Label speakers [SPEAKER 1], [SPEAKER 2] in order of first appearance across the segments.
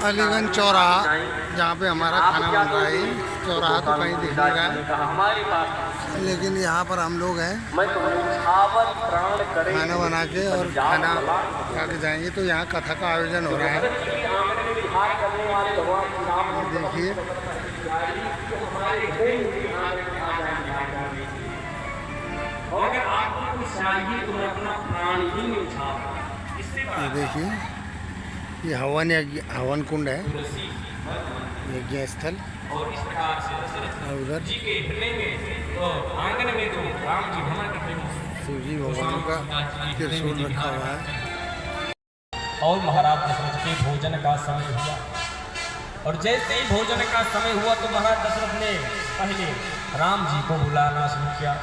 [SPEAKER 1] अलीगंज चौराहा जहाँ पे हमारा खाना बन रहा है। चौराहा तो कहीं दिख नहीं रहा है, लेकिन यहाँ पर हम लोग हैं खाना बना के और खाना खा के जाएंगे। तो यहाँ कथा का आयोजन हो रहा है, देखिए। ये देखिए, ये हवन कुंड है, यज्ञ स्थल। और उधर शिव जी भगवान का त्रिशूल रखा हुआ है।
[SPEAKER 2] और महाराज दशरथ के भोजन का समय हुआ, और जैसे ही भोजन का समय हुआ तो महाराज दशरथ ने पहले राम जी को बुलाना शुरू किया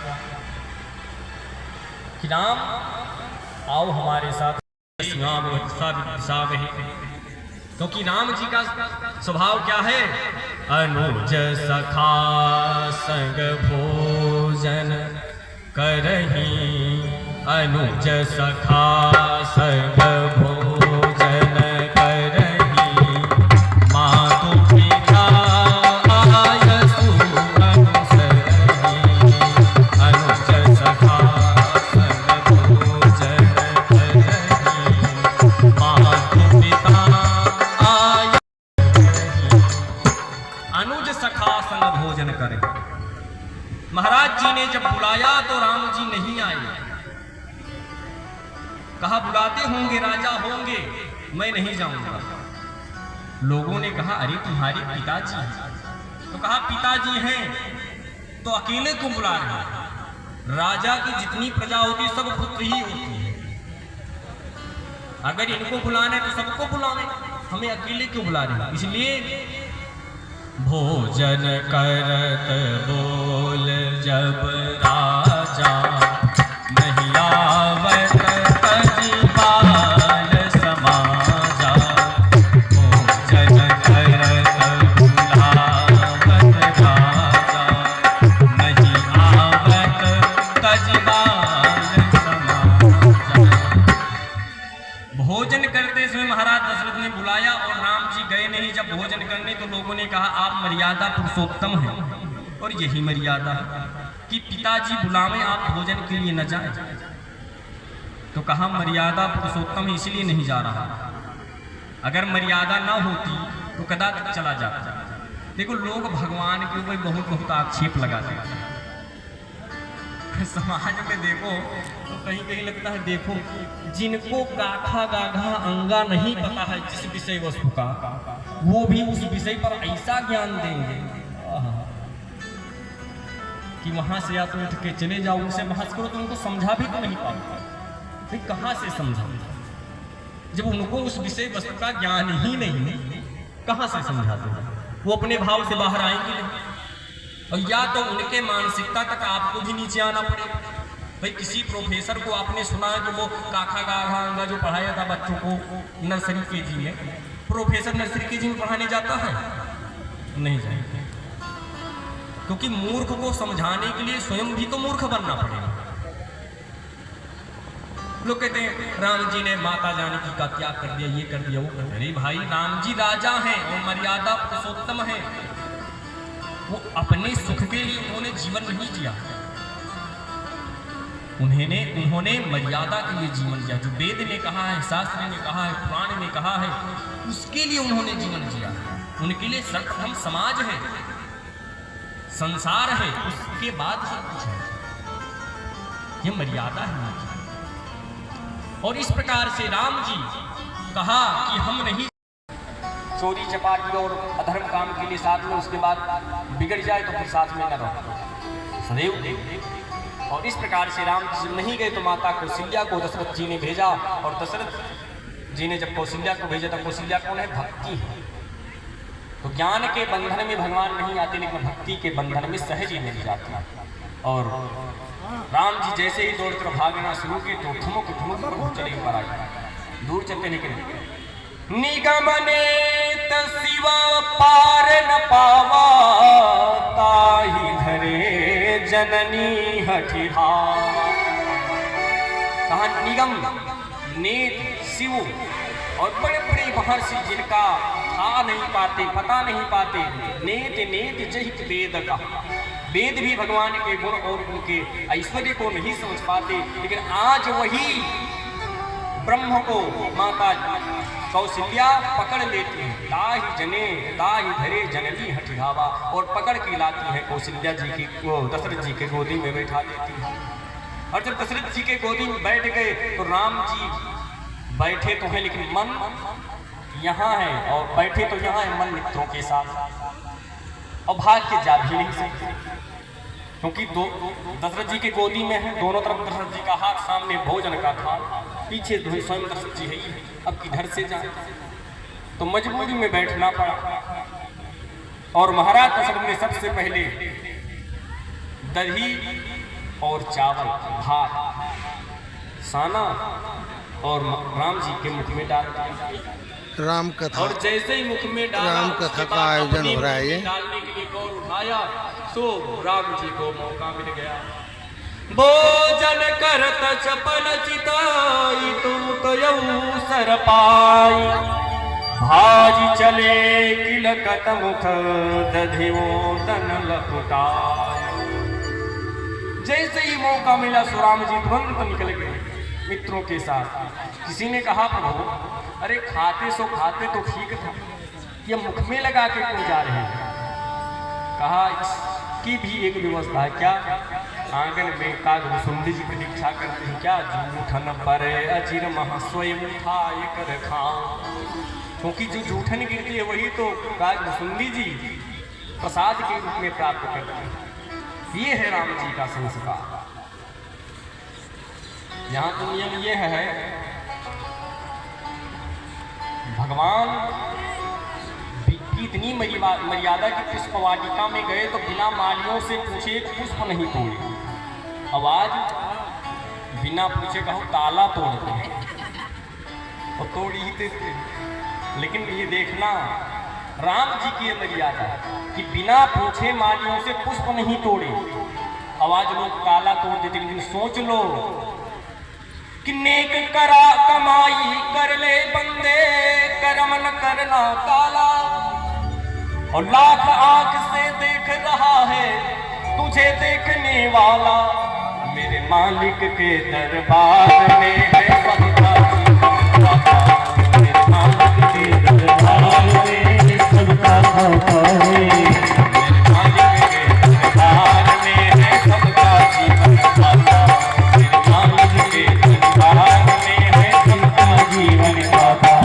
[SPEAKER 2] कि राम आओ हमारे साथ, क्योंकि राम जी का स्वभाव क्या है? अनुज सखा संग भोजन करही, अनुज सखा संग भोजन करही, मातु पिता आयसु अनुसरही, अनुज सखा संग भोजन करही, मातु पिता अनुज सखा संग भोजन करे। महाराज जी ने जब बुलाया तो राम जी नहीं आए। कहा बुलाते होंगे, राजा होंगे, मैं नहीं जाऊंगा। लोगों ने कहा अरे तुम्हारे पिताजी हैं। तो कहा पिताजी हैं तो अकेले क्यों बुला रहे हैं? राजा की जितनी प्रजा होती सब पुत्र ही होती है। अगर इनको बुलाने तो सबको बुलावे, हमें अकेले क्यों बुला रहे हैं? इसलिए भोजन करत बोल जब राजा, नहीं आवत तजीबाल समाजा, भोजन करत बुलावत राजा, नहीं आवत तजीबाल समाजा। भोजन करते समय महाराज दशरथ ने बुलाया और राम जी गए नहीं। जब भोजन करने तो लोगों ने कहा आप मर्यादा पुरुषोत्तम हैं, और यही मर्यादा है कि पिताजी बुलावे आप भोजन के लिए न जाए। तो कहा मर्यादा पुरुषोत्तम इसलिए नहीं जा रहा। अगर मर्यादा न होती तो कदाचित चला जाता। देखो लोग भगवान के ऊपर बहुत आक्षेप लगाते हैं। समाज में देखो तो कहीं कहीं लगता है, देखो जिनको गाथा गाघा अंगा नहीं पता है जिस विषय वस्तु का, वो भी उस विषय पर ऐसा ज्ञान देंगे कि वहां से या तो उठ के चले जाओ, उनसे बहस करो तो उनको समझा भी तो नहीं पाओगे। फिर कहां से समझा जब उनको उस विषय वस्तु का ज्ञान ही नहीं, कहां से समझाते? वो अपने भाव से बाहर आएंगे नहीं। और या तो उनके मानसिकता तक आपको भी नीचे आना पड़ेगा। भाई किसी प्रोफेसर को आपने सुना है जो वो काखा गाघा अंगा जो पढ़ाया था बच्चों को नर्सरी केजी में, प्रोफेसर नर्सरी केजी में पढ़ाने जाता है? नहीं जाएगा, क्योंकि मूर्ख को समझाने के लिए स्वयं भी तो मूर्ख बनना पड़ेगा। लोग कहते हैं राम जी ने माता जानकी का त्याग कर दिया, ये कर दिया, वो कर दिया। अरे भाई राम जी राजा हैं और मर्यादा पुरुषोत्तम है। वो अपने सुख के लिए उन्होंने जीवन नहीं जिया, उन्होंने मर्यादा के लिए जीवन जिया। जो वेद ने कहा है, शास्त्र ने कहा है, पुराण ने कहा है, उसके लिए उन्होंने जीवन जिया। उनके लिए सर्वप्रथम समाज है, संसार है, उसके बाद सब कुछ है। ये मर्यादा है। और इस प्रकार से राम जी कहा कि हम नहीं चोरी चपाटी और अधर्म काम के लिए साथ में, उसके बाद बिगड़ जाए तो फिर साथ में न रहो सदैव। और इस प्रकार से राम जी नहीं गए तो माता कौशल्या को दशरथ जी ने भेजा, और दशरथ जी ने जब कौशल्या को भेजा तो कौशल्या कौन है? भक्ति है। तो ज्ञान के बंधन में भगवान नहीं आते, लेकिन भक्ति के बंधन में सहज ही मिल जाते। और राम जी जैसे ही दौड़ कर भागना शुरू किए तो ठुमक ठुमक पर चले ऊपर आए। दूर चलते लेकिन निगमने शिव पार न पावा, ताहि धरे जननी हठिहा। कहा निगम नेत शिव और बड़े बड़े महर्षि जिनका था नहीं पाते, पता नहीं पाते। नेत नेत जहित वेद का, वेद भी भगवान के गुण और उनके ऐश्वर्य को नहीं समझ पाते। लेकिन आज वही ब्रह्म को माता कौशल्या पकड़ लेती है। ताहि जने ताहि धरे जननी हठिहावा, और पकड़ के लाती है कौशल्या जी की, वो दशरथ जी के गोदी में बैठा देती है। और जब दशरथ जी के गोदी में बैठ गए तो राम जी बैठे तो हैं लेकिन मन यहाँ है, और बैठे तो यहाँ है मन मित्रों के साथ, और भाग के जा भी नहीं सकते क्योंकि दशरथ जी के गोदी में है। दोनों तरफ दशरथ जी का हाथ, सामने भोजन का था, पीछे स्वयं दशरथ जी है ही, अब किधर से जाए, तो मजबूरी में बैठना पड़ा। और महाराज दशरथ ने सबसे पहले दही और चावल, भात, साना और राम जी के मुख में डाल दिया।
[SPEAKER 1] राम कथा,
[SPEAKER 2] और जैसे ही मुख में डाला,
[SPEAKER 1] राम कथा का आयोजन हो रहा है ये।
[SPEAKER 2] डालने के लिए गौर उठाया तो राम जी को मौका मिल गया। भोजन करत चपल चिताई तुम तो सर पाई, भाजी चले किलकत मुख दधियो तन लपटाय। जैसे ही मौका मिला सो राम जी तुरंत निकल गए मित्रों के साथ। किसी ने कहा प्रभु अरे खाते सो खाते तो ठीक था, ये मुख में लगा के क्यों जा रहे हैं? कहा इसकी भी एक व्यवस्था है। क्या? आंगन में कागभूषुंडी जी प्रतीक्षा करते हैं। क्या? जूठन पर अचिर महा स्वयं उठाए कर खाओ, क्योंकि जो जूठन गिरती है वही तो कागभूषुंडी जी प्रसाद के रूप में प्राप्त करते हैं। ये है राम जी का संस्कार। यहाँ तो नियम ये है, भगवान की इतनी मर्यादा की पुष्प वाटिका में गए तो बिना मालियों से पूछे एक पुष्प नहीं तोड़े। आवाज बिना पूछे कहो ताला तोड़ते हैं और तोड़ ही देते। लेकिन ये देखना राम जी की मर्यादा कि बिना पूछे मालियों से पुष्प नहीं तोड़े। आवाज लोग ताला तोड़ देते। लेकिन सोच लो कि नेक करा कमाई कर ले बंदे, कर्म न करना काला। और लाख आंख से देख रहा है तुझे देखने वाला, मेरे मालिक के दरबार में है सबका जीवन। मेरे मालिक के दरबार में है सबका मेरे मालिक के दरबार में है सबका जीवन। मेरे मालिक के दरबार में है सबका जीवन दाता।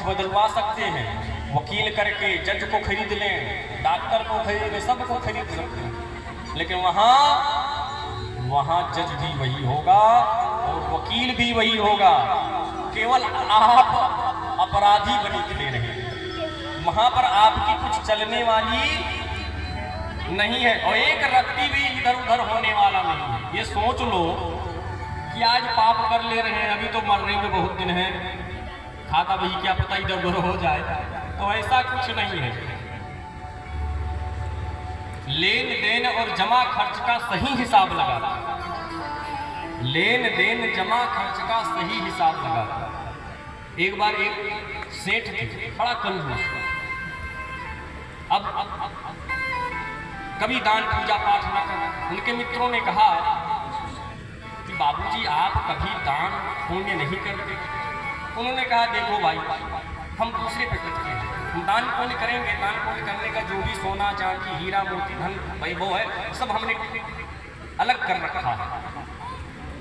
[SPEAKER 2] बदलवा सकते हैं, वकील करके जज को खरीद लें, डॉक्टर को खरीद लें, सबको खरीद सकते हैं। लेकिन वहाँ जज भी वही होगा और वकील भी वही होगा। केवल आप अपराधी बने खड़े रहे, वहाँ पर आपकी कुछ चलने वाली नहीं है और एक रत्ती भी इधर उधर होने वाला नहीं है। ये सोच लो कि आज पाप कर ले रहे हैं, अभी तो मरने में बहुत दिन है, खाता वही क्या पता इधर उधर हो जाए, तो ऐसा कुछ नहीं है। लेन देन और जमा खर्च का सही हिसाब लगा, लेन देन जमा खर्च का सही हिसाब लगा। एक बार एक सेठ थे, बड़ा कंजूस, अब कभी दान पूजा पाठ न करना। उनके मित्रों ने कहा कि बाबूजी आप कभी दान पुण्य नहीं करते। उन्होंने कहा देखो भाई, हम दूसरे प्रकृति के हैं, हम दान पुण्य करेंगे, दान पुण्य करने का जो भी सोना चांदी हीरा मोती धन वैभव है सब हमने अलग कर रखा है,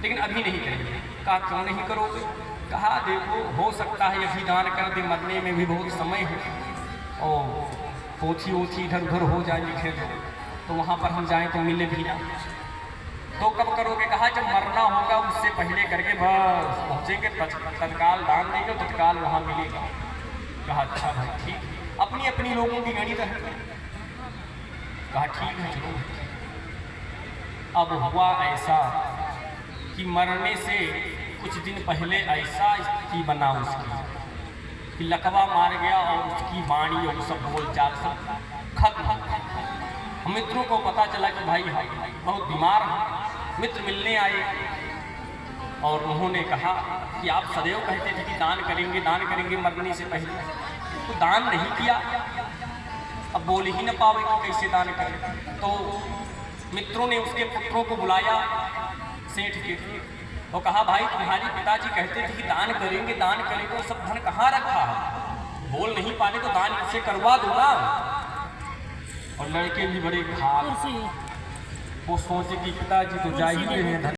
[SPEAKER 2] लेकिन अभी नहीं करेंगे। कहा क्यों नहीं करोगे? कहा देखो हो सकता है अभी दान कर दे, मरने में भी बहुत समय है और पोथी ओथी इधर उधर हो जाए लिखे तो वहाँ पर हम जाएं तो मिले भी ना। तो कब करोगे? कहा जब मरना होगा उससे पहले करके बस पहुँचेंगे, तत्काल दान देंगे, तत्काल वहाँ मिलेगा। कहा अच्छा भाई ठीक है, अपनी अपनी लोगों की गणित है। कहा ठीक है चलो। अब हुआ ऐसा कि मरने से कुछ दिन पहले ऐसा स्थिति बना उसकी कि लकवा मार गया और उसकी वाणी और सब बोलचाल सब खत्म। मित्रों को पता चला कि भाई बहुत बीमार है। मित्र मिलने आए और उन्होंने कहा कि आप सदैव कहते थे कि दान करेंगे मरने से पहले, तो दान नहीं किया, अब बोल ही न पावे कि कैसे दान करें। तो मित्रों ने उसके पुत्रों को बुलाया सेठ के, तो कहा भाई तुम्हारे पिताजी कहते थे कि दान करेंगे, सब धन कहाँ रखा है? बोल नहीं पाने तो दान से करवा दो ना। और लड़के भी बड़े घात, वो सोचे कि पिताजी तो जा ही रहे हैं।